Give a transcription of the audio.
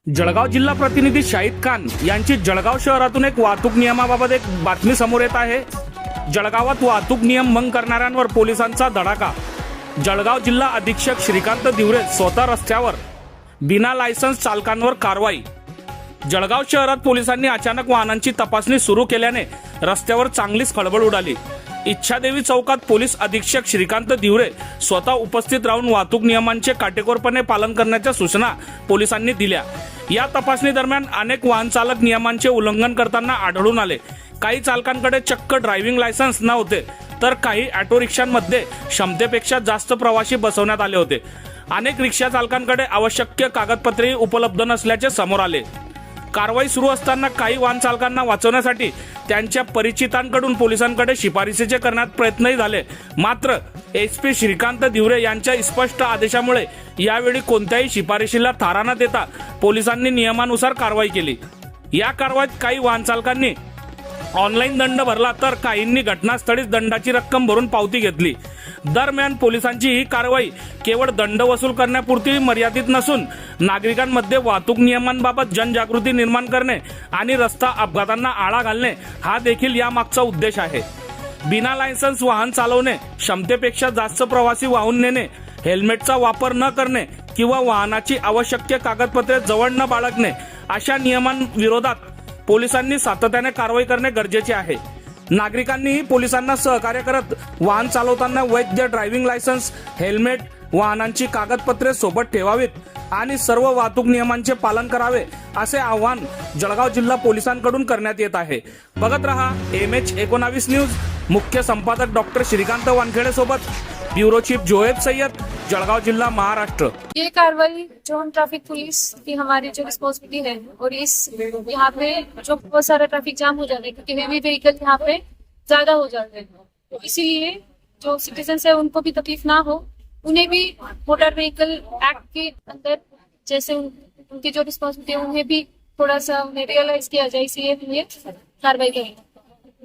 जळगाव जिल्हा प्रतिनिधी शाहिद खान यांची जळगाव शहरातून एक वाहतूक नियमाबाबत एक बातमी समोर येत आहे। जळगावात वाहतूक नियम भंग करणाऱ्यांवर पोलिसांचा धडाका। जळगाव जिल्हा अधीक्षक श्रीकांत दिवरे स्वतः रस्त्यावर, बिना लायसन्स चालकांवर कारवाई। जळगाव शहरात पोलिसांनी अचानक वाहनांची तपासणी सुरू केल्याने रस्त्यावर चांगलीच खळबळ उडाली। इच्छादेवी चौकात पोलीस अधीक्षक श्रीकांत दिवरे स्वतः उपस्थित राहून वाहतूक नियमांचे काटेकोरपणे पालन करण्याच्या सूचना पोलिसांनी दिल्या। या तपासणी दरम्यान अनेक वाहन चालक नियमांचे उल्लंघन करताना आढळून आले। काही चालकांकडे चक्क ड्रायव्हिंग लायसन्स नव्हते, तर काही ऑटो रिक्षांमध्ये क्षमतेपेक्षा जास्त प्रवासी बसवण्यात आले होते। अनेक रिक्षा चालकांकडे आवश्यक कागदपत्रे उपलब्ध नसल्याचे समोर आले। कारवाई सुरू असताना काही वाहन चालकांना वाचवण्यासाठी त्यांच्या परिचितांकडून पोलिसांकडे शिफारसीचे करण्यात प्रयत्नही झाले। मात्र एसपी श्रीकांत दिवरे यांच्या स्पष्ट आदेशामुळे यावेळी कोणत्याही शिफारशीला थारा न देता पोलिसांनी नियमानुसार कारवाई केली। या कारवाईत काही वाहन चालकांनी ऑनलाईन दंड भरला, तर काहींनी घटनास्थळीच दंडाची रक्कम भरून पावती घेतली। दरम्यान पोलिसांची ही कारवाई केवळ दंड वसूल करण्यापुरती मर्यादित नसून नागरिकांमध्ये वाहतूक नियमांबाबत जनजागृती निर्माण करणे आणि रस्ता अपघातांना आळा घालणे हा देखील यामागचा उद्देश आहे। बिना लायसन्स वाहन चालवणे, क्षमतेपेक्षा जास्त प्रवासी वाहून नेणे, हेल्मेटचा वापर न करणे किंवा वाहनाची आवश्यक कागदपत्रे जवळ न बाळगणे अशा नियमांविरोधात पोलिसांनी सातत्याने कारवाई करणे गरजेचे आहे। नागरिकांनीही पोलिसांना सहकार्य करत वाहन चालवताना वैध ड्रायव्हिंग लायसन्स, हेल्मेट, वाहनांची कागदपत्रे सोबत ठेवावीत आणि सर्व वाहतूक नियमांचे पालन करावे असे आवाहन जळगाव जिल्हा पोलिसांकडून करण्यात येत आहे। बघत रहा MH19 न्यूज। मुख्य संपादक डॉक्टर श्रीकांत वानखेडे सोबत ब्युरो चीफ जोएब सैयद, जळगाव जिल्हा, महाराष्ट्र। ये कार्रवाई जो हम ट्रैफिक पुलिस की हमारी जो रिस्पॉन्सिबिलिटी है, और इस यहाँ पे जो बहुत सारा ट्रैफिक जाम हो जाता है क्योंकि हेवी व्हीकल यहाँ पे ज्यादा हो जाते हैं, तो इसीलिए जो सिटीजन्स है उनको भी तकलीफ ना हो, उन्हें भी मोटर व्हीकल एक्ट के अंदर जैसे उनकी जो रिस्पॉन्सिबिलिटी है उन्हें भी थोड़ा सा उन्हें रियलाइज किया जाए, इसलिए कार्रवाई करेंगे।